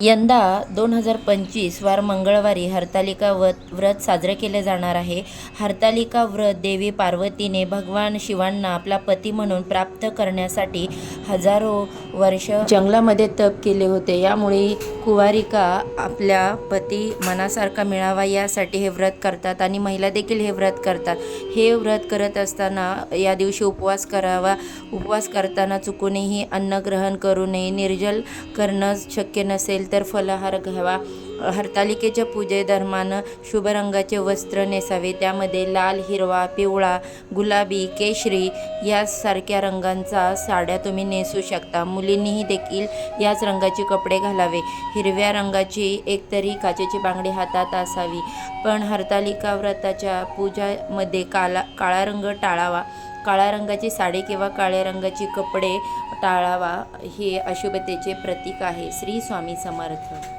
यंदा 2025 वार मंगळवारी हरतालिका व्रत साजरे केले जाणार आहे. हरतालिका व्रत देवी पार्वतीने भगवान शिवांना आपला पती म्हणून प्राप्त करण्यासाठी हजारो वर्ष जंगलामध्ये तप केले होते. यामुळे कुवारिका आपल्या पती मनासारखा मिळावा यासाठी हे व्रत करतात आणि महिला देखील हे व्रत करतात. हे व्रत करत असताना या दिवशी उपवास करावा. उपवास करताना चुकूनही अन्न ग्रहण करू नये. निर्जल करणं शक्य नसेल तर फलाहार घ्यावा. हरतालिकेच्या पूजेदरम्यान शुभ रंगाचे वस्त्र नेसावे. त्यामध्ये लाल, हिरवा, पिवळा, गुलाबी, केशरी यासारख्या रंगांचा साड्या तुम्ही नेसू शकता. मुलींनीही देखील याच रंगाचे कपडे घालावे. हिरव्या रंगाची एकतरी काचेची बांगडी हातात असावी. पण हरतालिका व्रताच्या पूजामध्ये काळा रंग टाळावा. काळ्या रंगाची साडी किंवा काळ्या रंगाचे कपडे टाळावा. हे अशुभतेचे प्रतीक आहे. श्री स्वामी समर्थ.